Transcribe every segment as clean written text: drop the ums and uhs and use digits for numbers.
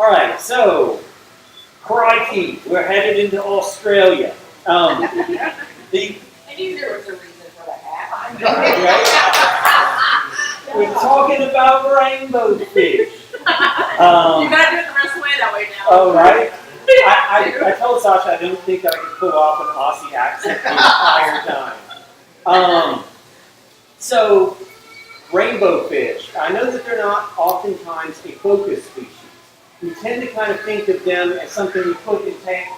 All right, so, crikey, we're headed into Australia. I knew there was a reason for that hat. Right? We're talking about rainbow fish. You gotta do it the rest of the way that way now. Oh, right? I told Sasha I don't think I could pull off an Aussie accent the entire time. So, rainbow fish. I know that they're not oftentimes a focus species. We tend to kind of think of them as something you put in tank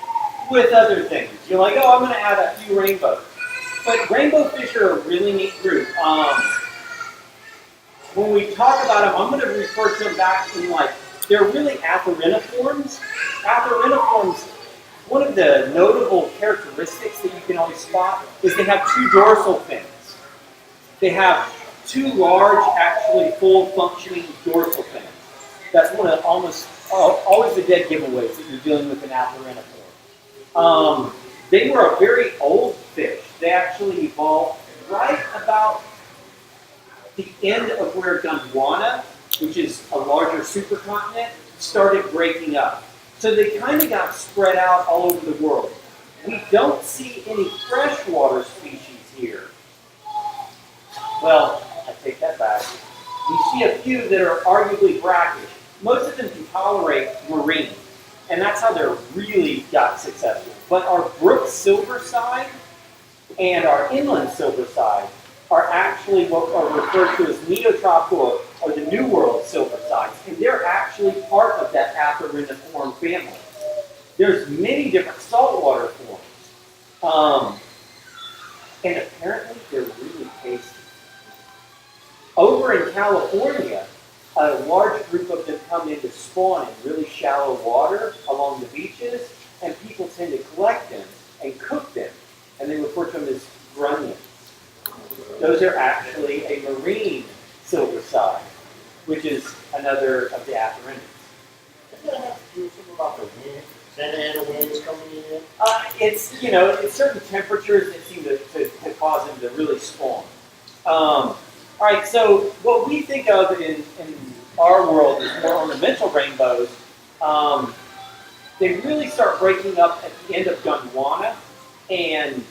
with other things. You're like, oh, I'm going to add a few rainbows. But rainbow fish are a really neat group. When we talk about them, I'm going to refer to them back in they're really Atheriniformes. Atheriniformes, one of the notable characteristics that you can always spot is they have two dorsal fins. They have two large, actually full functioning dorsal fins. That's one of always the dead giveaways that you're dealing with an Atheriniform. They were a very old fish. They actually evolved right about the end of where Gondwana, which is a larger supercontinent, started breaking up. So they kind of got spread out all over the world. We don't see any freshwater species here. Well, I take that back. We see a few that are arguably brackish. Most of them can tolerate marine, and that's how they really got successful. But our brook silverside and our inland silverside are actually what are referred to as neotropical or the New World silversides, and they're actually part of that Atheriniform family. There's many different saltwater forms, and apparently they're really tasty. Over in California, a large group of them come in to spawn in really shallow water along the beaches, and people tend to collect them and cook them, and they refer to them as grunions. Those are actually a marine silverside, which is another of the Atherinids. Does that have to do something about the wind? Santa Ana winds coming in? It's certain temperatures that seem to cause them to really spawn. All right, so what we think of in our world as more ornamental rainbows, they really start breaking up at the end of Gondwana, and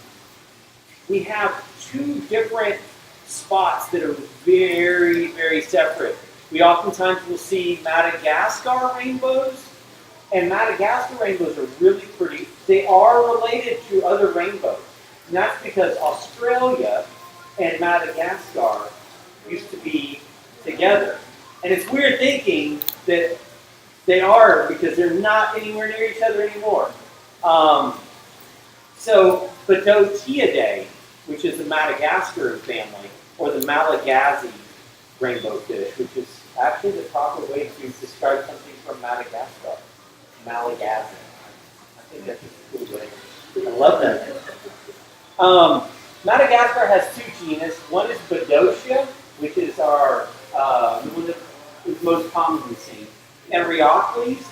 we have two different spots that are very, very separate. We oftentimes will see Madagascar rainbows, and Madagascar rainbows are really pretty. They are related to other rainbows, and that's because Australia and Madagascar used to be together. And it's weird thinking that they are because they're not anywhere near each other anymore. So Bedotiidae, which is the Madagascar family, or the Malagasy rainbow fish, which is actually the proper way to describe something from Madagascar. Malagasy. I think that's a cool way. I love that. Madagascar has two genus. One is Bedotia, which is our one that is most commonly seen, and Riocles.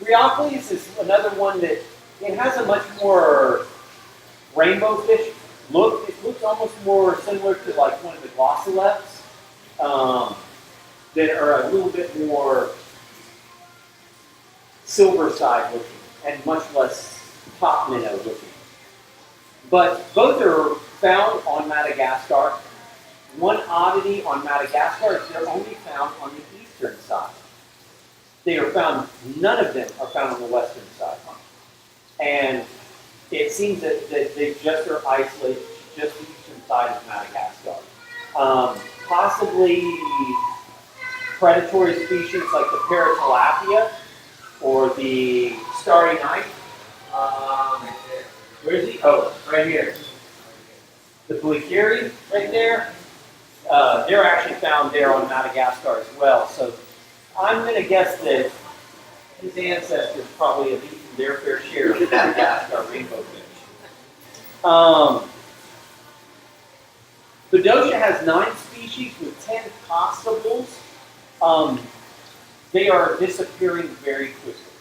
Riocles is another one that it has a much more rainbow fish look. It looks almost more similar to like one of the glossoleps that are a little bit more silverside looking and much less top minnow looking. But both are found on Madagascar. One oddity on Madagascar is they're only found on the eastern side. They are found, none of them are found on the western side. And it seems that they just are isolated to just the eastern side of Madagascar. Possibly predatory species like the Paratilapia or the starry night. Where is he? Oh, right here. The Bleakeri right there. They're actually found there on Madagascar as well. So I'm going to guess that his ancestors probably have eaten their fair share of Madagascar rainbow fish. Bedotia has 9 species with 10 possibles. They are disappearing very quickly.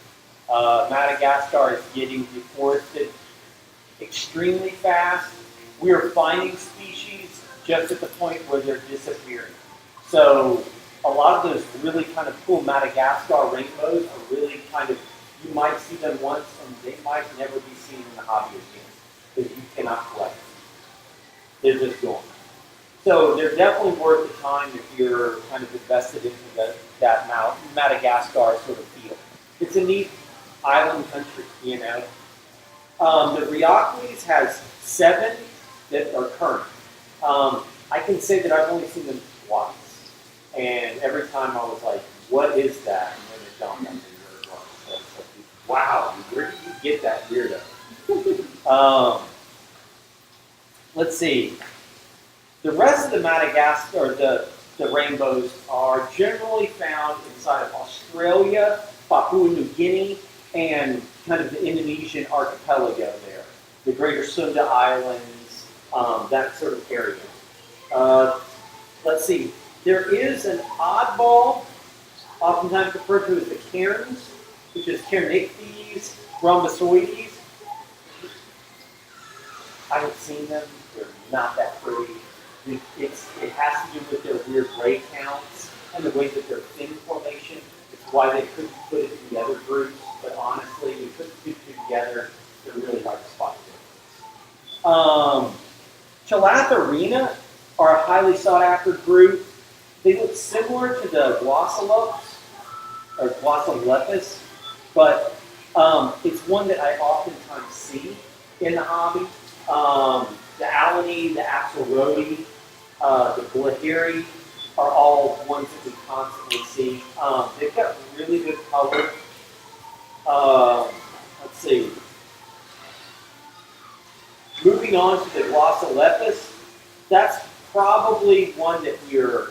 Madagascar is getting deforested extremely fast. We are finding species just at the point where they're disappearing. So a lot of those really kind of cool Madagascar rainbows are really you might see them once and they might never be seen in the hobby again because you cannot collect them. They're just gone. So they're definitely worth the time if you're kind of invested into that Madagascar sort of feel. It's a neat island country, you know. The Ryaklis has 7 that are current. I can say that I've only seen them twice. And every time I was like, what is that? And then it dawned on me, so it's like, wow, where did you get that weirdo? Let's see. The rest of the Madagascar, the rainbows are generally found inside of Australia, Papua New Guinea, and kind of the Indonesian archipelago there. The greater Sunda Islands, that sort of area. Let's see. There is an oddball, oftentimes referred to as the cairns, which is Cairnichthys rhombosoides. I haven't seen them. They're not that pretty. It has to do with their weird ray counts and the way that they're fin formation. It's why they couldn't put it in the other groups. But honestly, you put the two together, they're really hard to spot. Chalatherina are a highly sought after group. They look similar to the glossolepis, or glossolepis, but it's one that I oftentimes see in the hobby. The Alani, the Axelrodi, the Blahiri are all ones that we constantly see. They've got really good color. Let's see. Moving on to the glossolepis, that's probably one that we're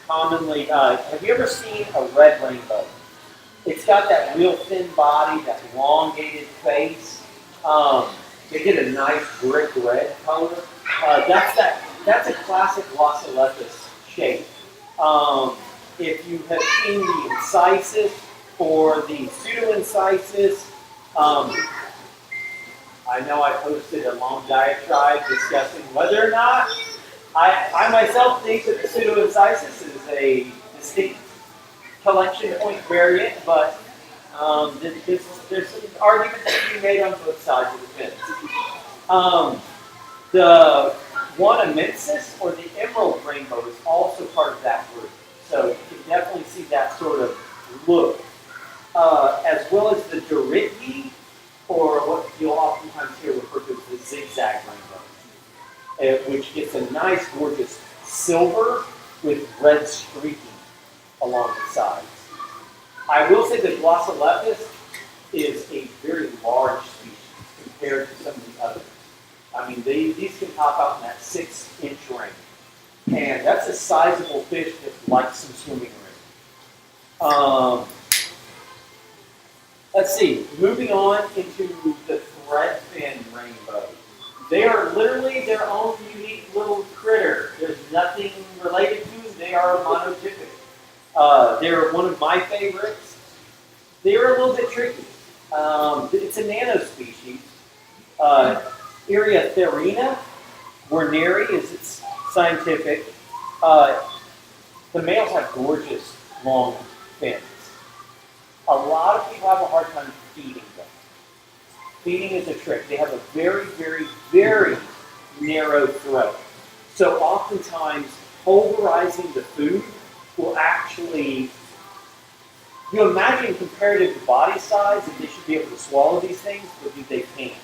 commonly. Have you ever seen a red rainbow? It's got that real thin body, that elongated face. They get a nice brick red color. That's a classic glossolepis shape. If you have seen the incisus or the pseudo-incisus, I know I posted a long diatribe discussing whether or not I myself think that the pseudo-incisus is a distinct collection point variant, but there's some arguments to be made on both sides of the fence. The Wanamensis, or the emerald rainbow, is also part of that group. So you can definitely see that sort of look. As well as the Dorityi, or what you'll oftentimes hear referred to as the zigzag rainbow, which gets a nice, gorgeous silver with red streaking along the sides. I will say that glossolepis is a very large species compared to some of the others. I mean, these can pop out in that 6-inch range. And that's a sizable fish that likes some swimming ring. Let's see, moving on into the threadfin rainbow. They are literally their own unique little critter. There's nothing related to them. They are monotypic. They're one of my favorites. They're a little bit tricky. It's a nanospecies. Atheriniformes, Werneri is its scientific. The males have gorgeous long fins. A lot of people have a hard time feeding them. Feeding is a trick. They have a very, very, very narrow throat. So oftentimes, pulverizing the food will actually, you imagine comparative to body size that they should be able to swallow these things, but they can't.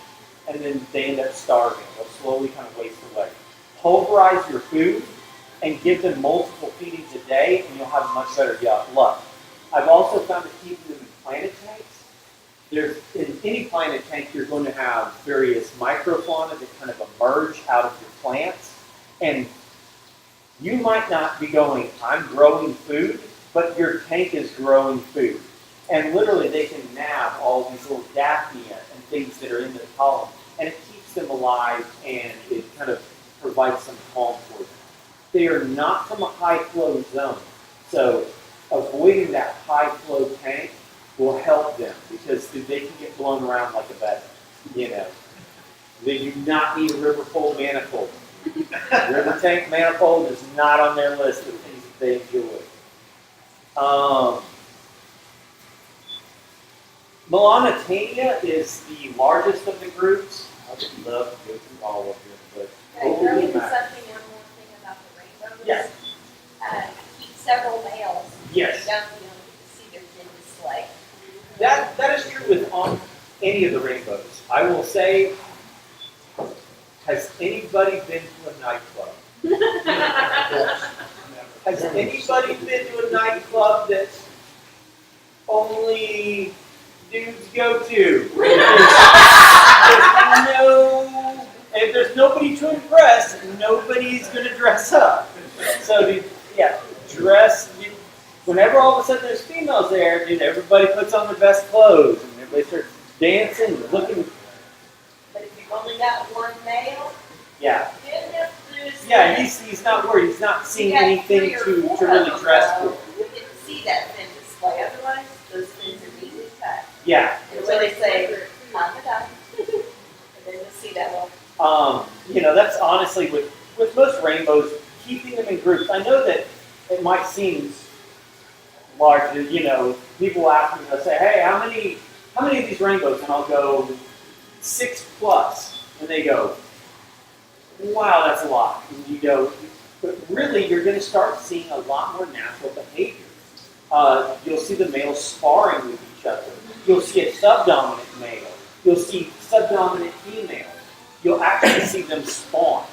And then they end up starving. They'll slowly kind of waste away. Pulverize your food and give them multiple feedings a day, and you'll have much better luck. I've also found that keeping them in planet tanks, in any planet tank, you're going to have various microfauna that kind of emerge out of your plants. And you might not be going, I'm growing food, but your tank is growing food. And literally they can nab all these little daphnia and things that are in the column. And it keeps them alive, and it kind of provides some calm for them. They are not from a high flow zone. So avoiding that high flow tank will help them, because they can get blown around like a feather. You know, they do not need a river pole manifold. River tank manifold is not on their list of things that they enjoy. Melanitania is the largest of the groups. I would love to go through all of them, but Can I throw holy in mackerel. something, one more thing about the rainbows? Yes. Keep several males. Yes. You don't get to see their fin display. That is true with any of the rainbows. I will say, has anybody been to a nightclub? Has anybody been to a nightclub that only dudes go to? If there's nobody to impress, nobody's going to dress up. So, dress. Whenever all of a sudden there's females there, everybody puts on their best clothes and everybody starts dancing, looking. But if you've only got one male, Yeah. yeah, He's not worried. He's not seeing anything to really dress for. You get to see that fin display. Otherwise, those fins are easily cut. Yeah. Until they say, I'm done. And then you'll see that one. That's honestly with most rainbows, keeping them in groups. I know that it might seem large. People ask me, they'll say, "Hey, how many of these rainbows?" And I'll go 6+, and they go, "Wow, that's a lot." And you go, but really, you're going to start seeing a lot more natural behavior. You'll see the males sparring with each other. You'll see a subdominant male. You'll see subdominant female. You'll actually see them spawn.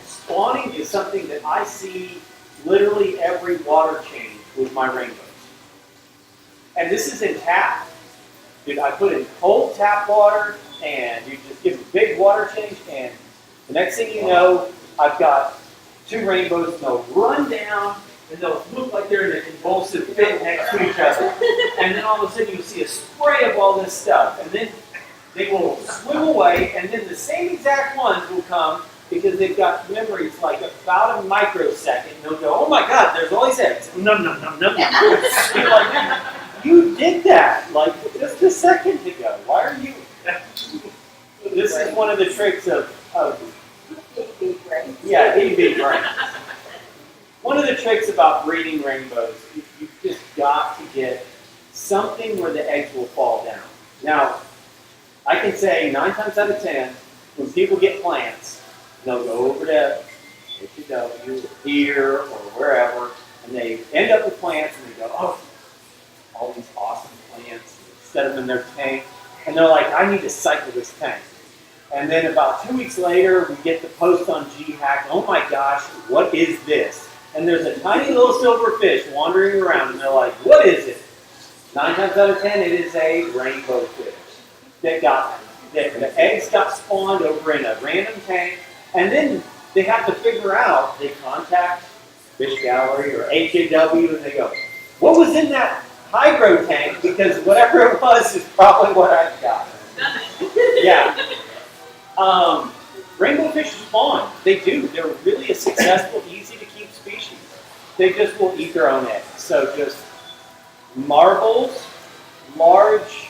Spawning is something that I see literally every water change with my rainbows. And this is in tap. Dude, I put in cold tap water, and you just give a big water change, and the next thing you know, I've got 2 rainbows, and they'll run down, and they'll look like they're in a convulsive fit next to each other. And then all of a sudden you'll see a spray of all this stuff, and then they will swim away, and then the same exact ones will come because they've got memories like about a microsecond, and they'll go, "Oh my God, there's all these eggs. Num, num, num, num, num." You're like, you did that like just a second ago. Why are you? This is one of the tricks of itty brains. One of the tricks about breeding rainbows is you've just got to get something where the eggs will fall down. Now, I can say 9 times out of 10, when people get plants, they'll go over to HW here or wherever, and they end up with plants, and they go, "Oh, all these awesome plants," set them in their tank, and they're like, "I need to cycle this tank." And then about 2 weeks later, we get the post on G-Hack, "Oh my gosh, what is this?" And there's a tiny little silver fish wandering around, and they're like, "What is it?" 9 times out of 10, it is a rainbow fish the eggs got spawned over in a random tank, and then they have to figure out, they contact Fish Gallery or HAW, and they go, "What was in that hydro tank? Because whatever it was is probably what I've got." Yeah. Rainbow fish spawn. They do. They're really a successful, easy to keep species. They just will eat their own eggs. So just marbles, large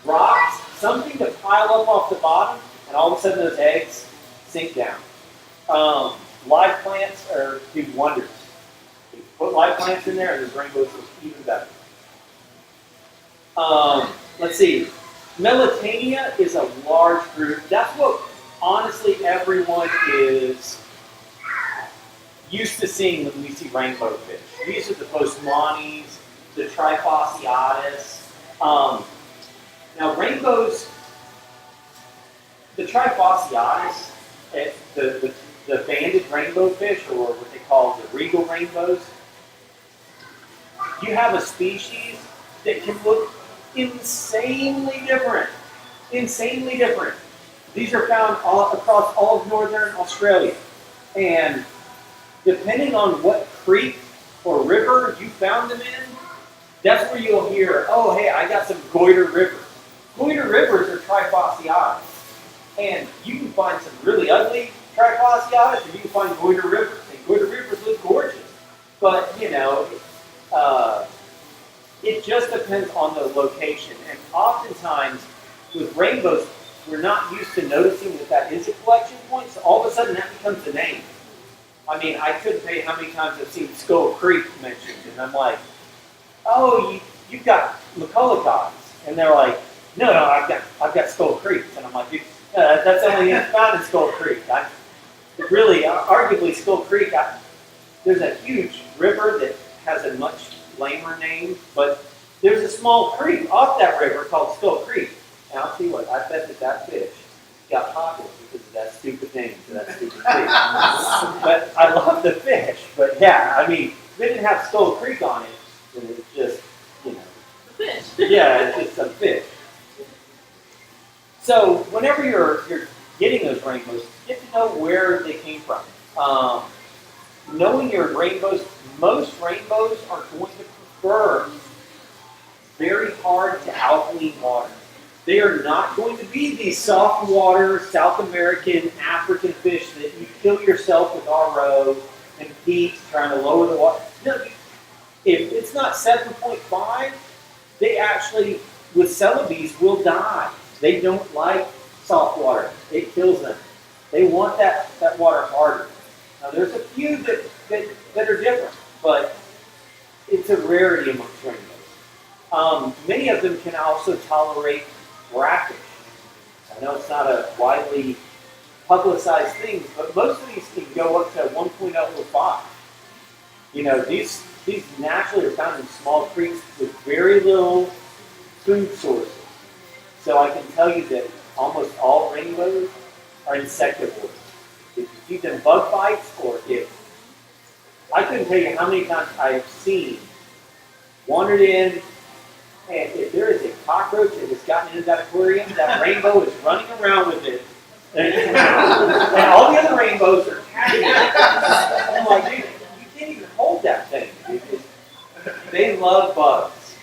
rocks, something to pile up off the bottom, and all of a sudden those eggs sink down. Live plants do wonders. You put live plants in there, and those rainbows look even better. Let's see. Melitania is a large group. That's what, honestly, everyone is used to seeing when we see rainbow fish. These are the Postmanis, the Trifasciatus. Now, rainbows, the Trifasciatus, the banded rainbow fish, or what they call the regal rainbows, you have a species that can look insanely different. Insanely different. These are found across all of northern Australia. And depending on what creek or river you found them in, that's where you'll hear, "Oh, hey, I got some goiter rivers." Goiter rivers are Trifasciatus. And you can find some really ugly Trifasciatus, or you can find goiter rivers. And goiter rivers look gorgeous. But, it just depends on the location. And oftentimes, with rainbows, we're not used to noticing that is a collection point, so all of a sudden that becomes a name. I mean, I couldn't tell you how many times I've seen Skull Creek mentioned, and I'm like, "Oh, you've got macaw helicots. And they're like, no, I've got Skull Creek. And I'm like, that's only found in Skull Creek. Really, arguably Skull Creek, there's a huge river that has a much lamer name, but there's a small creek off that river called Skull Creek. And I'll tell you what, I bet that fish got popular because of that stupid name for that stupid creek. But I love the fish. But yeah, I mean, if it didn't have Skull Creek on it, then it's just, Fish. yeah, it's just some fish. So whenever you're getting those rainbows, get to know where they came from. Knowing your rainbows, most rainbows are going to prefer very hard to alkaline water. They are not going to be these soft water South American, African fish that you kill yourself with RO and peat trying to lower the water. No, if it's not 7.5, they actually, with celebes, will die. They don't like salt water. It kills them. They want that water harder. Now, there's a few that are different, but it's a rarity amongst rainbows. Many of them can also tolerate brackish. I know it's not a widely publicized thing, but most of these can go up to 1.05. These naturally are found in small creeks with very little food sources. So I can tell you that almost all rainbows are insectivores. If you feed them bug bites, or if I couldn't tell you how many times I've seen wandered in, and if there is a cockroach that has gotten into that aquarium, that rainbow is running around with it. And all the other rainbows are catching it. I'm like, dude, you can't even hold that thing. Because they love bugs,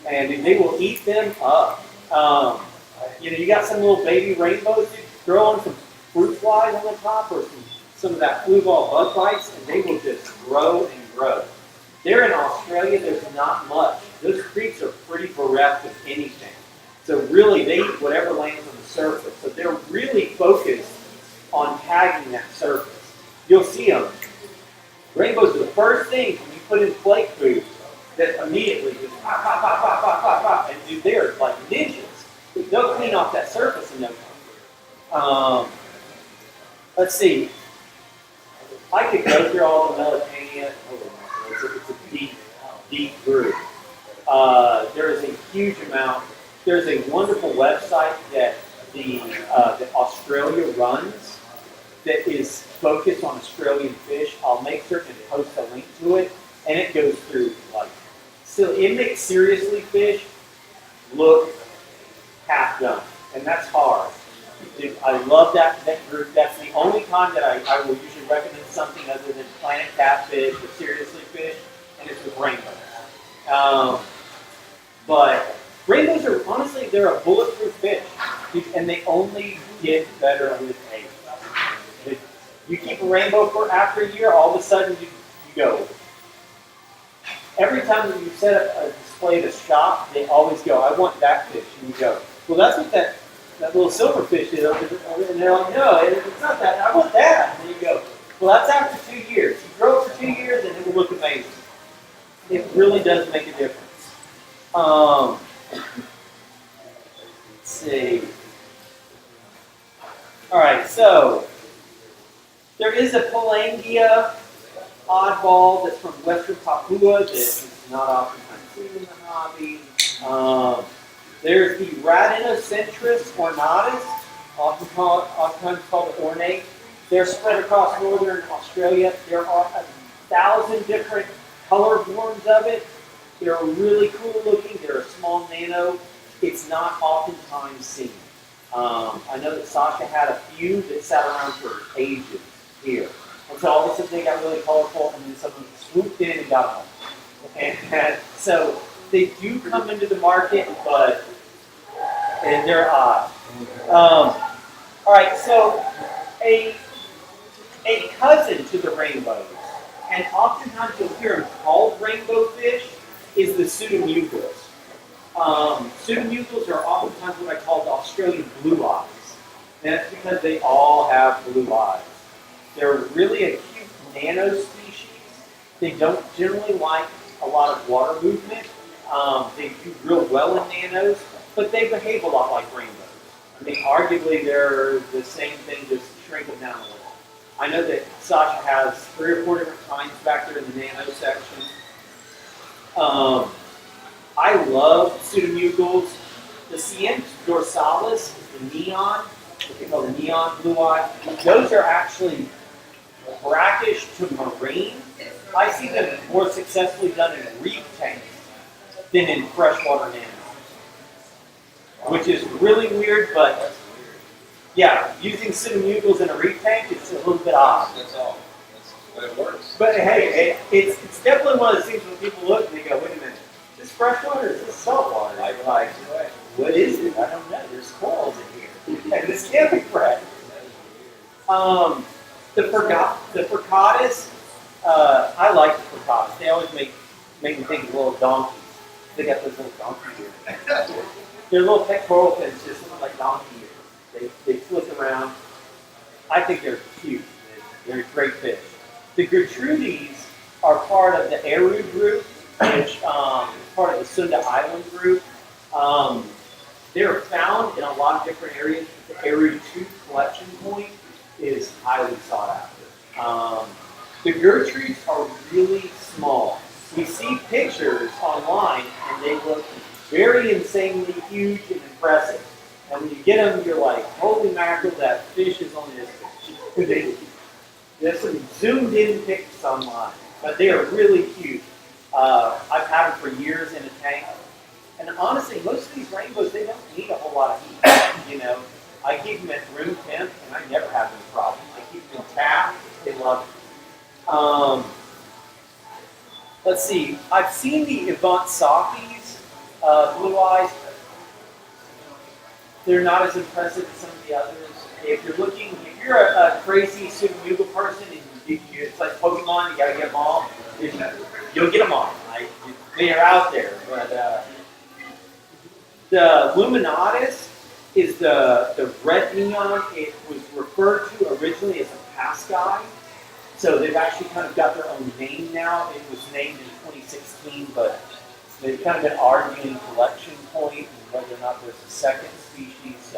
and they will eat them up. You got some little baby rainbows, you throw on some fruit flies on the top, or some of that blue ball bug bites, and they will just grow and grow. There in Australia, there's not much. Those creeks are pretty bereft of anything. So really, they eat whatever lands on the surface. So they're really focused on tagging that surface. You'll see them. Rainbows are the first thing when you put in flake food that immediately just pop, pop, pop, pop, pop, pop, pop, and dude, they're like ninjas. They'll clean off that surface in no time. Let's see. I could go through all the Melitania. It's a deep, deep group. There is a huge amount. There's a wonderful website that that Australia runs that is focused on Australian fish. I'll make certain to post a link to it, and it goes through so it makes seriously fish look half done, and that's hard. I love that group. That's the only time that I will usually recommend something other than Planet Catfish or Seriously Fish, and it's with rainbows. But rainbows are, honestly, they're a bulletproof fish, and they only get better with age. If you keep a rainbow for after a year, all of a sudden you go. Every time that you set up a display at a shop, they always go, I want that fish, and you go, well, that's what that little silverfish is over there. And they're like, no, it's not that, I want that. And you go, well, that's after 2 years. You grow it for 2 years, and it will look amazing. It really does make a difference. Let's see. All right, so there is a Palangia oddball that's from Western Papua that is not oftentimes seen in the hobby. There's the Radinocentris ornatus, oftentimes called ornate. They're spread across northern Australia. There are 1,000 different color forms of it. They're really cool looking. They're a small nano. It's not oftentimes seen. I know that Sasha had a few that sat around for ages here. And so all of a sudden they got really colorful, and then someone swooped in and got them. And so they do come into the market, but they're odd. All right, so a cousin to the rainbows, and oftentimes you'll hear them called rainbow fish, is the pseudomugils. Pseudomugils are oftentimes what I call the Australian blue eyes. And that's because they all have blue eyes. They're really a cute nano species. They don't generally like a lot of water movement. They do real well in nanos, but they behave a lot like rainbows. I mean, arguably they're the same thing, just shrink them down a little. I know that Sasha has 3 or 4 different kinds back there in the nano section. I love pseudomugals. The Cientus dorsalis is the neon, what they call the neon blue eye. Those are actually brackish to marine. I see them more successfully done in reef tanks than in freshwater nanos, which is really weird, but yeah, using pseudomugals in a reef tank is a little bit odd. That's all. But it works. But hey, it's definitely one of those things when people look and they go, wait a minute, is this freshwater or is this saltwater? Like, what is it? I don't know. There's corals in here. And this can't be fresh. The Percatus, I like the Percatus. They always make me think of little donkeys. They got those little donkey ears. They're little pectoral fins, just look like donkey ears. They flip around. I think they're cute. They're great fish. The Gertrudes are part of the Eru group, which is part of the Sunda Islands group. They're found in a lot of different areas. The Eru 2 collection point is highly sought after. The Gertrudes are really small. We see pictures online and they look very insanely huge and impressive. And when you get them, you're like, holy mackerel, that fish is only this big. There's some zoomed in pics online, but they are really cute. I've had them for years in a tank. And honestly, most of these rainbows, they don't need a whole lot of heat. You know, I keep them at room temp, and I never have any problem. I keep them in tap. They love it. Let's see. I've seen the Avant Sophies, blue eyes. They're not as impressive as some of the others. If you're a crazy pseudomugal person, and it's like Pokemon, you gotta get them all. You'll get them all. They're out there, but. The Luminatus is the red neon. It was referred to originally as a passkey. So they've actually kind of got their own name now. It was named in 2016, but they've kind of been arguing collection point and whether or not there's a second species.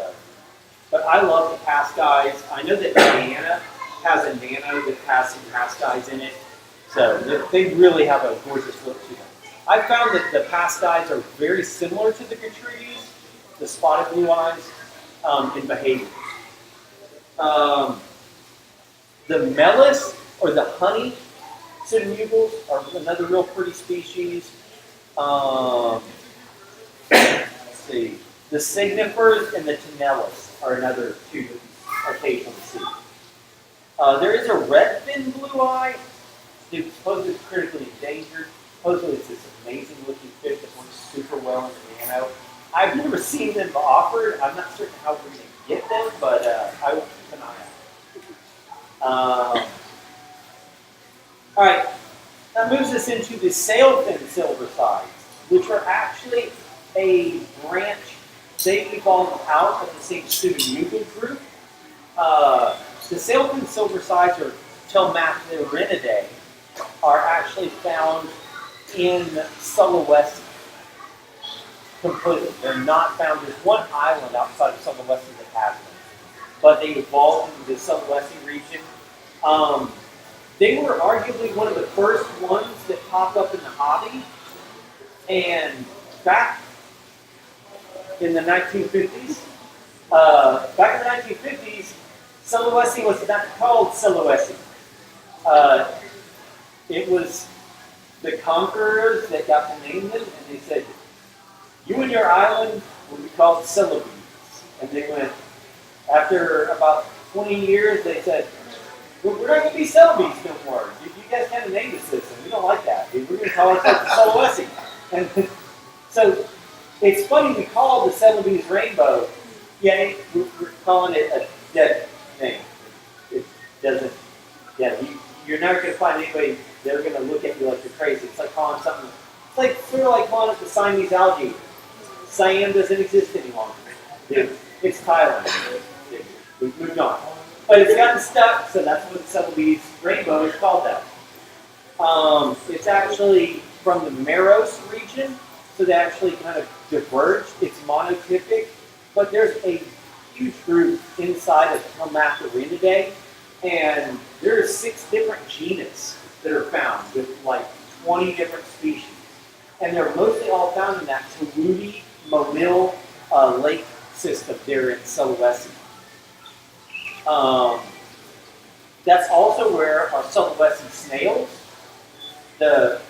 But I love the paskies. I know that Diana has a nano that has some paskies in it. So they really have a gorgeous look to them. I found that the paskies are very similar to the Gertrudes, the spotted blue eyes, in behavior. The Melis, or the honey pseudomugals, are another real pretty species. Let's see. The Signifers and the Tenellus are another 2 that we occasionally see. There is a redfin blue eye. It's supposedly critically endangered. Supposedly it's this amazing looking fish that works super well in the nano. I've never seen them offered. I'm not certain how we're going to get them, but I will keep an eye out. All right, that moves us into the sailfin silversides, which are actually a branch. They evolved out of the same pseudomugal group. The sailfin silversides, or Telmatherinidae, are actually found in Sulawesi completely. They're not found. There's one island outside of Sulawesi that has them, but they evolved in the Sulawesi region. They were arguably one of the first ones that popped up in the hobby, and back in the 1950s, Sulawesi was not called Sulawesi. It was the conquerors that got to name them, and they said, you and your island will be called Celebes. And they went, after about 20 years, they said, we're not going to be Celebes no more. You guys kind of named us this, and we don't like that. We're going to call ourselves Sulawesi. And so it's funny, we call the Celebes rainbow, yet we're calling it a dead name. It doesn't, you're never going to find anybody they're going to look at you like you're crazy. It's like calling something, it's like sort of like calling it the Siamese algae. Siam doesn't exist any longer. It's Thailand. We've moved on. But it's gotten stuck, so that's what the Celebes rainbow is called that. It's actually from the Maros region. so they actually kind of diverge. It's monotypic, but there's a huge group inside of Atheriniformes, and there's 6 different genus that are found with like 20 different species. And they're mostly all found in that Tahuti Momil lake system there in Sulawesi. That's also where our Sulawesi snails, the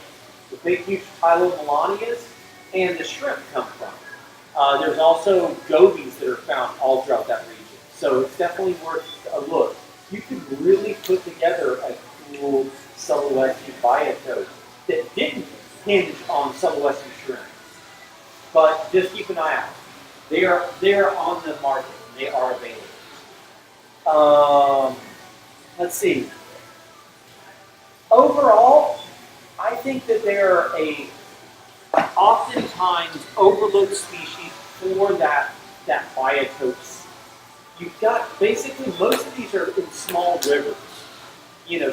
big huge Tylomelanias, and the shrimp come from. There's also gobies that are found all throughout that region. So it's definitely worth a look. You can really put together a cool Sulawesi biotope that didn't hinge on Sulawesi shrimp. But just keep an eye out. They are on the market. They are available. Let's see. Overall, I think that they're a oftentimes overlooked species for that biotopes. You've got basically most of these are in small rivers,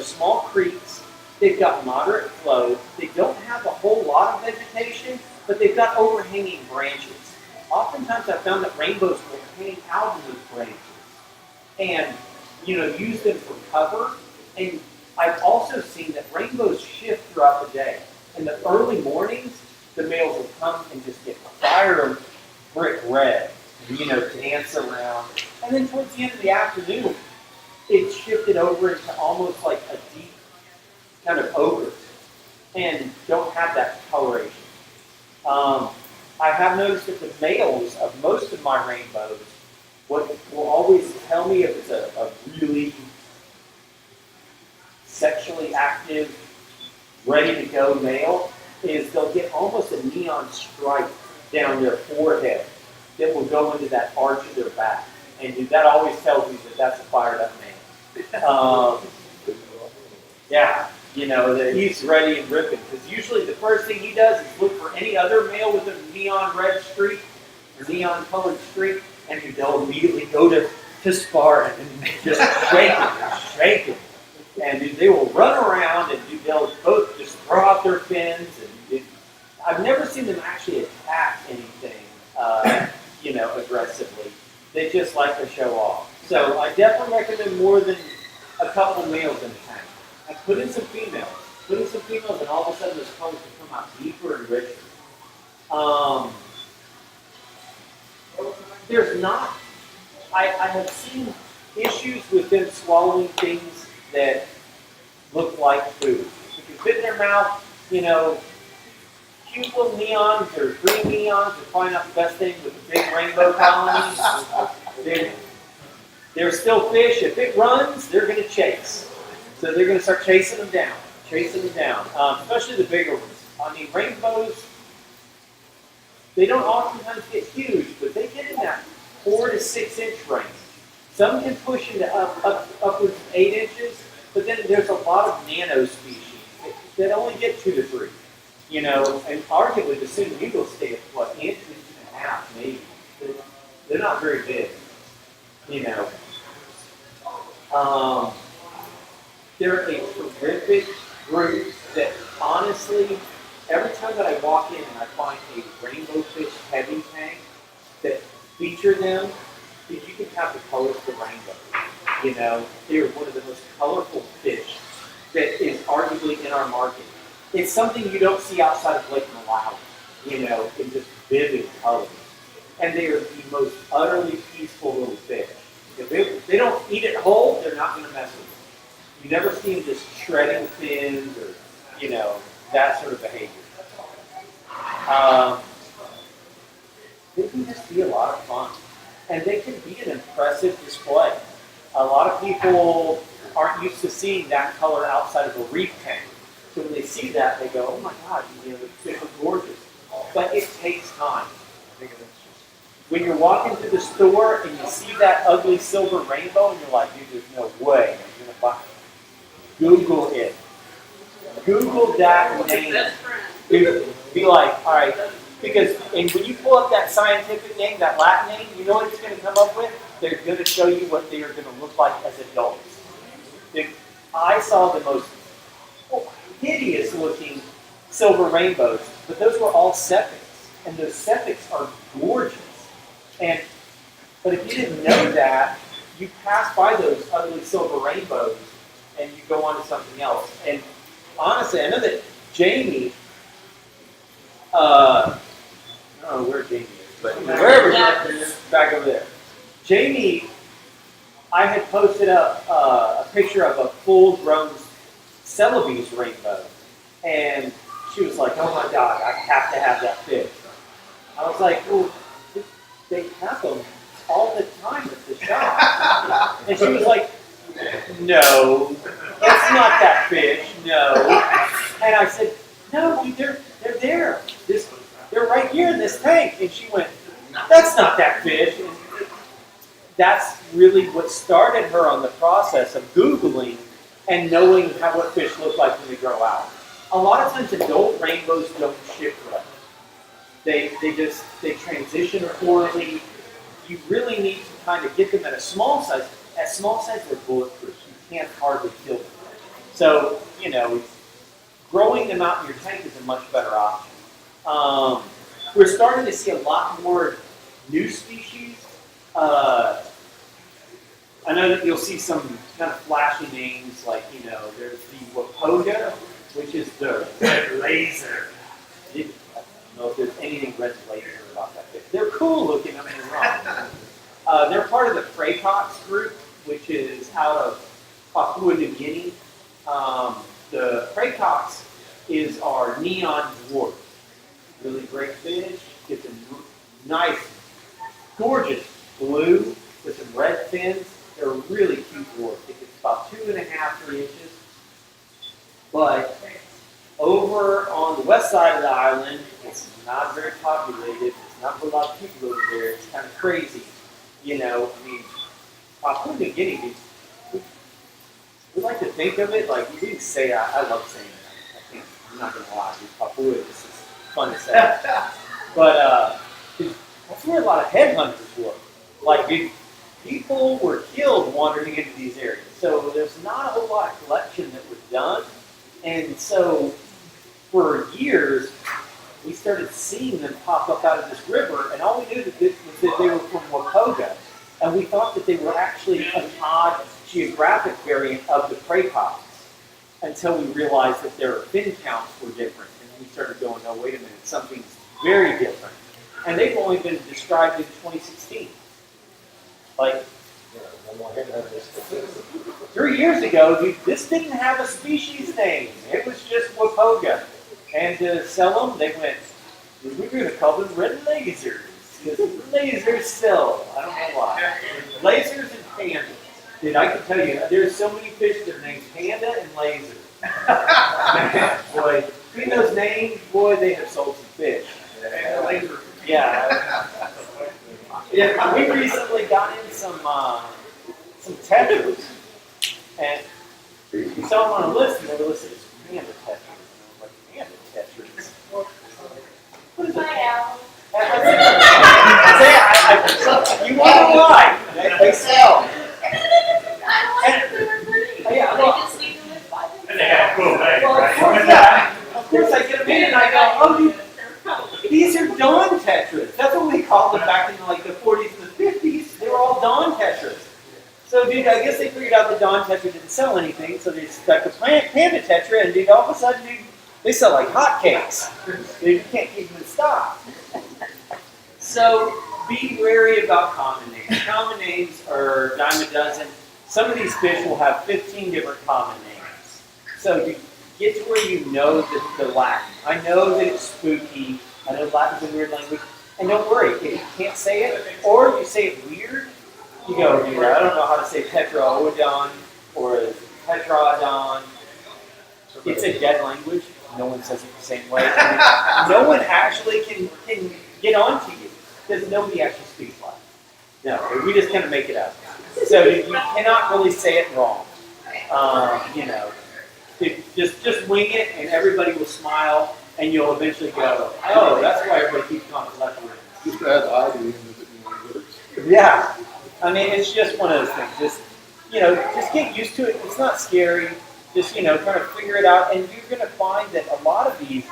small creeks. They've got moderate flow. They don't have a whole lot of vegetation, but they've got overhanging branches. Oftentimes I've found that rainbows will hang out in those branches and, use them for cover. And I've also seen that rainbows shift throughout the day. In the early mornings, the males will come and just get fire brick red, dance around. And then towards the end of the afternoon, it shifted over into almost like a deep kind of ochre and don't have that coloration. I have noticed that the males of most of my rainbows, what will always tell me if it's a really sexually active, ready to go male, is they'll get almost a neon stripe down their forehead that will go into that arch of their back. And that always tells me that that's a fired up male. That he's ready and ripping. Because usually the first thing he does is look for any other male with a neon red streak or neon colored streak, and they'll immediately go to spar and just shake him. And they will run around and they'll both just throw out their fins. And I've never seen them actually attack anything, aggressively. They just like to show off. So I definitely recommend more than a couple males in the tank. I put in some females. And all of a sudden those colors will come out deeper and richer. There's not, I have seen issues with them swallowing things that look like food. If you fit in their mouth, cute little neons or green neons are probably not the best thing with the big rainbow colonies. They're still fish. If it runs, they're going to chase. So they're going to start chasing them down. Especially the bigger ones. I mean, rainbows, they don't oftentimes get huge, but they get in that 4 to 6 inch range. Some can push into upwards of 8 inches, but then there's a lot of nano species that only get 2 to 3. And arguably the Sunda Islands stay at inch and a half, maybe. They're not very big. They're a terrific group that honestly, every time that I walk in and I find a Rainbowfish heavy tank that feature them, you can have the colors of the rainbow. They're one of the most colorful fish that is arguably in our market. It's something you don't see outside of Lake Malawi, in just vivid colors. And they are the most utterly peaceful little fish. If they don't eat it whole, they're not going to mess with it. You never see them just shredding fins or, that sort of behavior. They can just be a lot of fun. And they can be an impressive display. A lot of people aren't used to seeing that color outside of a reef tank. So when they see that, they go, oh my God, the fish are gorgeous. But it takes time. When you're walking through the store and you see that ugly silver rainbow and you're like, dude, there's no way I'm going to buy it. Google it. Google that name. Be like, all right, because and when you pull up that scientific name, that Latin name, you know what it's going to come up with? They're going to show you what they are going to look like as adults. I saw the most hideous looking silver rainbows, but those were all sepids. and those septics are gorgeous. But if you didn't know that, you pass by those ugly silver rainbows and you go on to something else. And honestly, I know that Jamie, I don't know where Jamie is, but wherever she is, back over there. Jamie, I had posted up a picture of a full-grown Celebes rainbow, and she was like, "Oh my God, I have to have that fish." I was like, "Well, they have them all the time at the shop," and she was like, "No, that's not that fish. No." And I said, "No, they're there. They're right here in this tank." And she went, "That's not that fish." And that's really what started her on the process of Googling and knowing what fish look like when they grow out. A lot of times adult rainbows don't ship right. They transition poorly. You really need to kind of get them at a small size. At small size, they're bulletproof. You can't hardly kill them. So, growing them out in your tank is a much better option. We're starting to see a lot more new species. I know that you'll see some kind of flashy names like, there's the Wapoga, which is the red laser. I don't know if there's anything red laser about that fish. They're cool looking, don't get me wrong. They're part of the Freycox group, which is out of Papua New Guinea. The Freycox is our neon dwarf. Really great fish. Gets a nice, gorgeous blue with some red fins. They're a really cute dwarf. It gets about 2.5, 3 inches. But over on the west side of the island, it's not very populated. There's not a lot of people over there. It's kind of crazy. Papua New Guinea, we like to think of it like, we say, I love saying that. I'm not going to lie. Papua is just fun to say. But that's where a lot of headhunters were. Like, people were killed wandering into these areas. So there's not a whole lot of collection that was done. And so for years, we started seeing them pop up out of this river, and all we knew was that they were from Wapoga. And we thought that they were actually an odd geographic variant of the Freycox until we realized that their fin counts were different. And we started going, "Oh, wait a minute, something's very different." And they've only been described in 2016. Like, 3 years ago, this didn't have a species name. It was just Wapoga. And to sell them, they went, "We're going to call them red lasers. Because lasers sell." I don't know why. Lasers and pandas. Dude, I can tell you, there's so many fish that are named Panda and Laser. Man, boy, between those names, boy, they have sold some fish. Yeah. Yeah, we recently got in some tetras, and we saw them on a list, and they were listed as panda tetras. And I'm like, panda tetras? What is it? You wonder why? They sell. Of course, I get them in and I go, "Oh, dude, these are Dawn tetras." That's what we called them back in the 40s and the 50s. They were all Dawn tetras. So, dude, I guess they figured out the Dawn tetra didn't sell anything, so they stuck a panda tetra, and dude, all of a sudden, dude, they sell like hotcakes. You can't keep them in stock. So, be wary about common names. Common names are a dime a dozen. Some of these fish will have 15 different common names. So you get to where you know the Latin. I know that it's spooky. I know Latin's a weird language. And don't worry, if you can't say it, or you say it weird, you go, "Dude, I don't know how to say tetraodon or tetraodon." It's a dead language. No one says it the same way. No one actually can get onto you because nobody actually speaks Latin. No, we just kind of make it up. So you cannot really say it wrong. Just wing it, and everybody will smile, and you'll eventually go, "Oh, that's why everybody keeps calling it left wing." Just add I to the end of it works. Yeah, I mean, it's just one of those things. Just get used to it. It's not scary. Just kind of figure it out, and you're going to find that a lot of these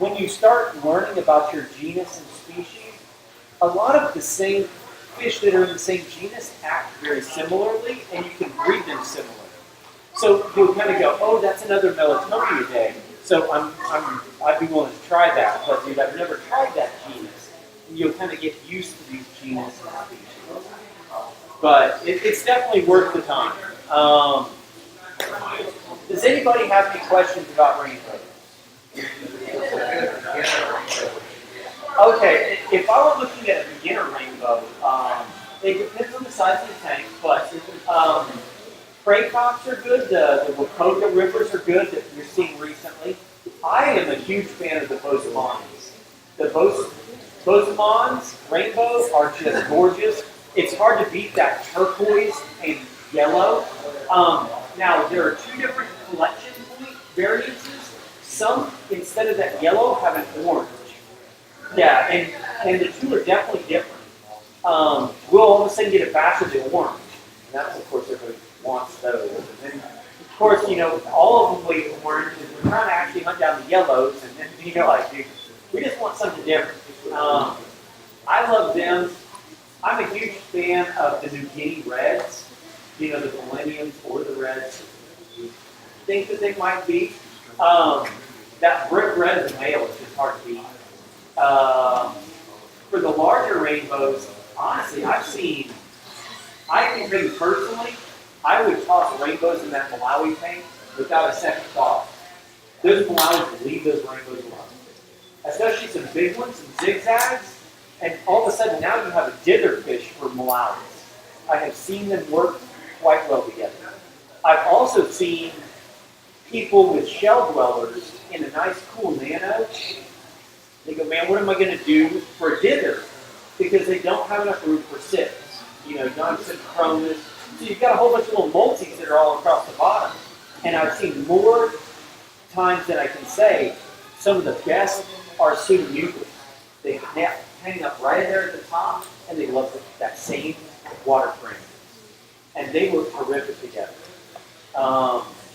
when you start learning about your genus and species, a lot of the same fish that are in the same genus act very similarly, and you can breed them similarly. So you'll kind of go, oh, that's another Melatonia day. So I'd be willing to try that, but dude, I've never tried that genus. And you'll kind of get used to these genus and species. But it's definitely worth the time. Does anybody have any questions about rainbows? Okay, if I were looking at a beginner rainbow, it depends on the size of the tank, but Craycocks are good, the Wacoga rivers are good that you're seeing recently. I am a huge fan of the Bosemans. The Bosemans rainbows are just gorgeous. It's hard to beat that turquoise and yellow. Now, there are two different collection point variances. Some, instead of that yellow, have an orange. Yeah, and the two are definitely different. We'll all of a sudden get a batch of the orange. And that's, of course, everybody wants those. And then, of course, all of them wait orange, and we're trying to actually hunt down the yellows, and then, dude, we just want something different. I love them. I'm a huge fan of the New Guinea Reds, the Millenniums or the Reds. Think that they might be. That brick red as a male is just hard to beat. For the larger rainbows, honestly, I can tell you personally, I would toss rainbows in that Malawi tank without a second thought. Those Malawis will leave those rainbows alone. Especially some big ones, some zigzags, and all of a sudden now you have a dither fish for Malawis. I have seen them work quite well together. I've also seen people with shell dwellers in a nice cool nano. They go, man, what am I going to do for a dither? Because they don't have enough room for six. You don't have synchronous. So you've got a whole bunch of little multis that are all across the bottom. And I've seen more times than I can say, some of the best are pseudo-mucus. They hang up right there at the top, and they love that same water frame. And they look terrific together.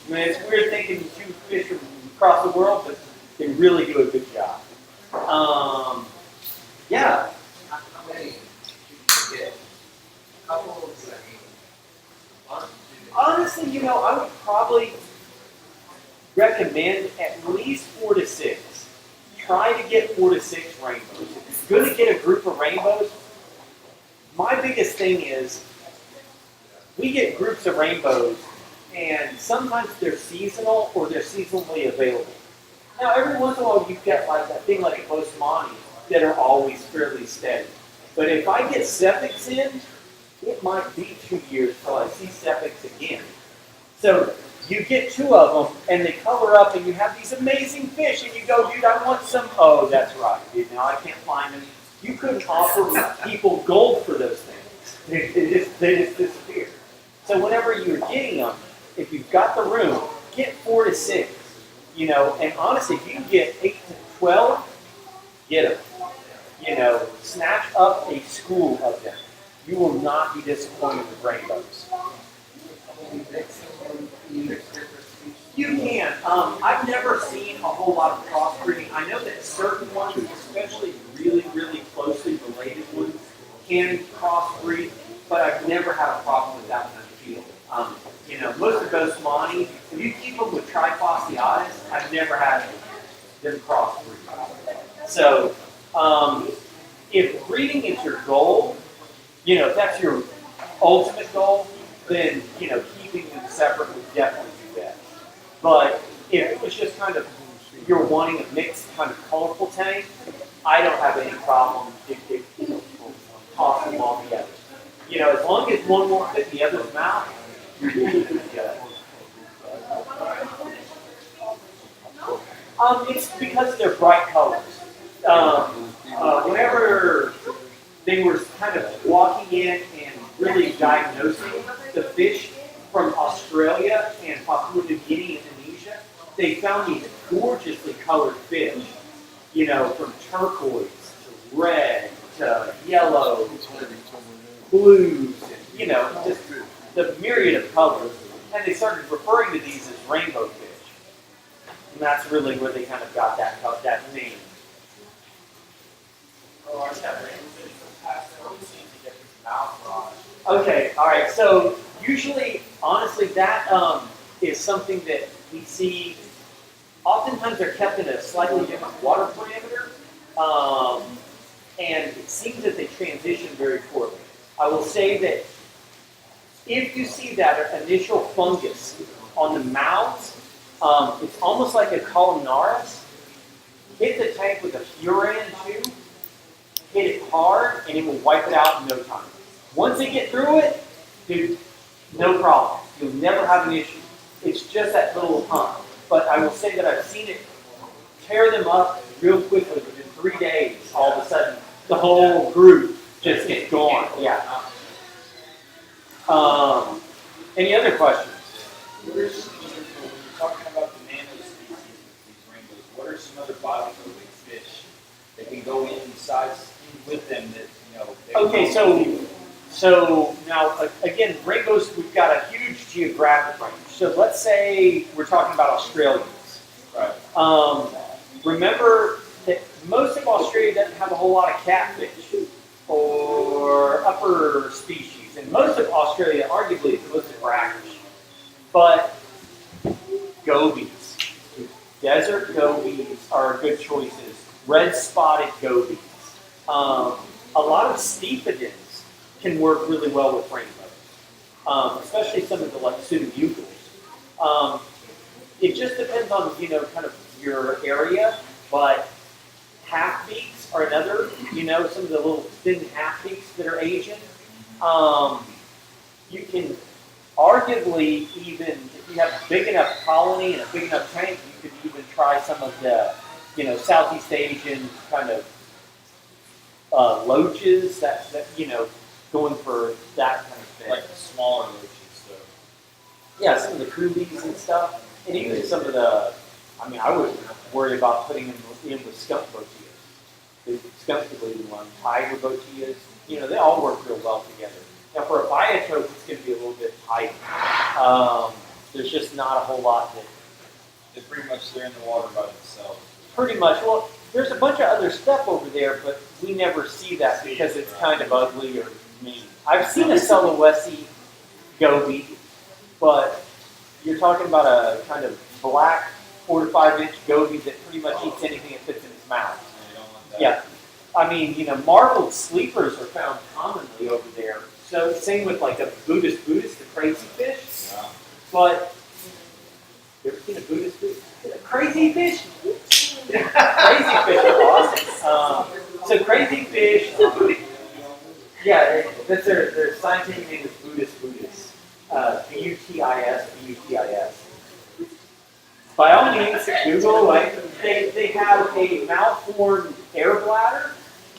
It's weird thinking two fish from across the world, but they really do a good job. Yeah. Honestly, I would probably recommend at least 4 to 6. Try to get 4 to 6 rainbows. If you're going to get a group of rainbows, my biggest thing is we get groups of rainbows, and sometimes they're seasonal or they're seasonally available. Now, every once in a while, you get like a thing like a Bosemani that are always fairly steady. But if I get Sepics in, it might be 2 years till I see Sepics again. So you get 2 of them, and they color up, and you have these amazing fish, and you go, dude, I want some. Oh, that's right, dude. Now I can't find them. You couldn't offer people gold for those things. They just disappear. So whenever you're getting them, if you've got the room, get 4 to 6. And honestly, if you can get 8 to 12, get them. Snatch up a school of them. You will not be disappointed with rainbows. You can. I've never seen a whole lot of crossbreeding. I know that certain ones, especially really, really closely related ones, can crossbreed, but I've never had a problem with that one in the field. Most of those Monty, if you keep them with trifasciatus, I've never had them crossbreed. So, if breeding is your goal, if that's your ultimate goal, then, keeping them separate would definitely be best. But if it was just kind of, you're wanting a mixed kind of colorful tank, I don't have any problem if tossing them all together. As long as one won't fit in the other's mouth, you're usually good to go. It's because they're bright colors. Whenever they were kind of walking in and really diagnosing the fish from Australia and Papua New Guinea and Indonesia, they found these gorgeously colored fish, from turquoise to red to yellow to blues, and, just the myriad of colors. And they started referring to these as rainbow fish. And that's really where they kind of got that name. Oh, I just got rainbowfish from past that always seem to get his mouth raw. Okay, all right. So usually, honestly, that is something that we see. Oftentimes, they're kept in a slightly different water parameter, and it seems that they transition very poorly. I will say that if you see that initial fungus on the mouths, it's almost like a columnaris. Hit the tank with a furan tube, hit it hard, and it will wipe it out in no time. Once they get through it, dude, no problem. You'll never have an issue. It's just that little hump. But I will say that I've seen it tear them up real quickly. Within 3 days, all of a sudden, the whole group just gets gone. Yeah. Any other questions? What are some other, when you're talking about the mammal species of these rainbows, what are some other body-moving fish that can go inside with them that, you know? Okay, so now, again, rainbows, we've got a huge geographic range. So let's say we're talking about Australians. Right. Remember that most of Australia doesn't have a whole lot of catfish or upper species. And most of Australia, arguably, is mostly brackish. But gobies, desert gobies are good choices. Red-spotted gobies. A lot of steepidens can work really well with rainbows, especially some of the like pseudobugles. It just depends on kind of your area, but half-beaks are another. Some of the little thin half-beaks that are Asian. You can arguably even, if you have a big enough colony and a big enough tank, you could even try some of the Southeast Asian kind of loaches that going for that kind of thing. Like the smaller loaches, so. Yeah, some of the coolies and stuff, and even some of the. I mean, I would worry about putting them in with skunk botillas. The skunk botillas one, tiger botillas. They all work real well together. Now, for a biotope, it's going to be a little bit tight. There's just not a whole lot that. They're pretty much they're in the water by themselves. Pretty much. Well, there's a bunch of other stuff over there, but we never see that because it's kind of ugly or mean. I've seen a Sulawesi goby, but you're talking about a kind of black 4 to 5 inch goby that pretty much eats anything that fits in its mouth. You don't want that. Yeah. I mean, marbled sleepers are found commonly over there. So same with like the Buddhist, the crazy fish. Yeah. But you ever seen a Buddhist fish? A crazy fish? Crazy fish are awesome. So crazy fish, yeah, that's their scientific name is Buddhist. B-U-T-I-S. By all means, Google, they have a malformed air bladder,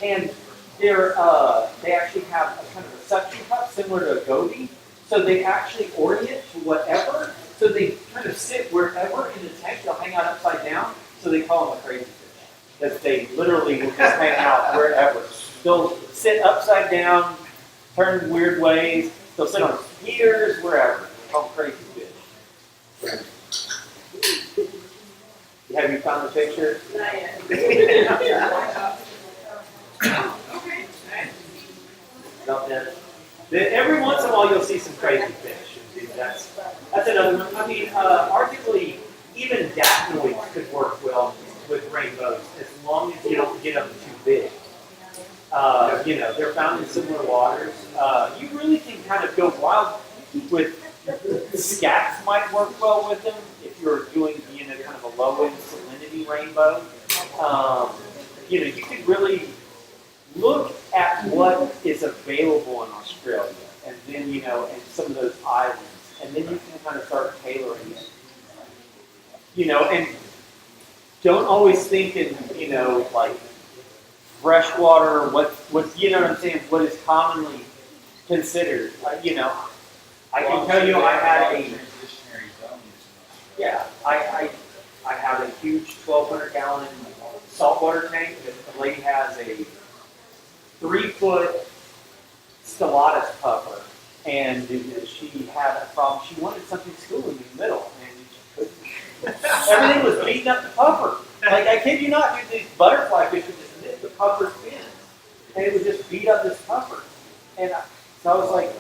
and they actually have a kind of a suction cup similar to a goby, so they actually orient to whatever, so they kind of sit wherever in the tank, they'll hang out upside down, so they call them a crazy fish, because they literally will just hang out wherever. They'll sit upside down, turn weird ways, they'll sit on ears, wherever. They call them crazy fish. Have you found the picture? Not yet. Every once in a while, you'll see some crazy fish. That's another one. I mean, arguably, even dapnoids could work well with rainbows as long as you don't get them too big. They're found in similar waters. You really can kind of go wild with scats. Might work well with them if you're doing kind of a low-end salinity rainbow. You could really look at what is available in Australia, and then and some of those islands, and then you can kind of start tailoring it. And don't always think in like freshwater. What what I'm saying? What is commonly considered? I can tell you, I had a I have a huge 1,200-gallon saltwater tank that the lady has a 3-foot stellatus puffer, and she had a problem. She wanted something schooling in the middle, and she couldn't Everything was beating up the puffer. Like, I kid you not, dude, these butterfly fish would just nip the puffer's fins. And it would just beat up this puffer. And so I was like,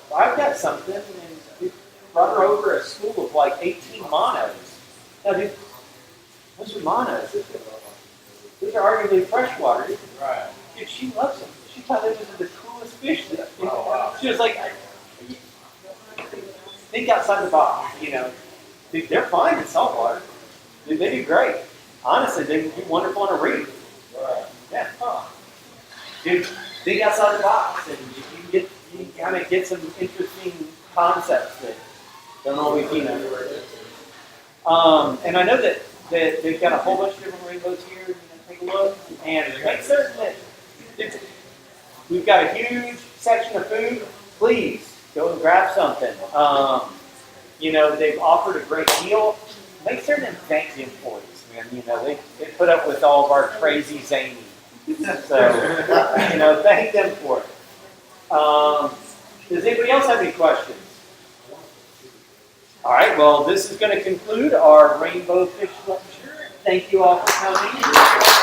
well, I've got something. And we brought her over a school of like 18 monos. Now, dude, those are monos. These are arguably freshwater. Right. Dude, she loves them. She thought they was the coolest fish. Oh, wow. She was like, think outside the box, you know. Dude, they're fine in saltwater. Dude, they do great. Honestly, they do wonderful on a reef. Right. Yeah. Dude, think outside the box, and you can kind of get some interesting concepts that don't always, you know. And I know that they've got a whole bunch of different rainbows here. You know, take a look and make certain that we've got a huge section of food. Please go and grab something. You know, they've offered a great deal. Make certain and thank the employees, man. You know, they put up with all of our crazy zany. So, you know, thank them for it. Does anybody else have any questions? All right, well, this is going to conclude our Rainbowfish lecture. Thank you all for coming.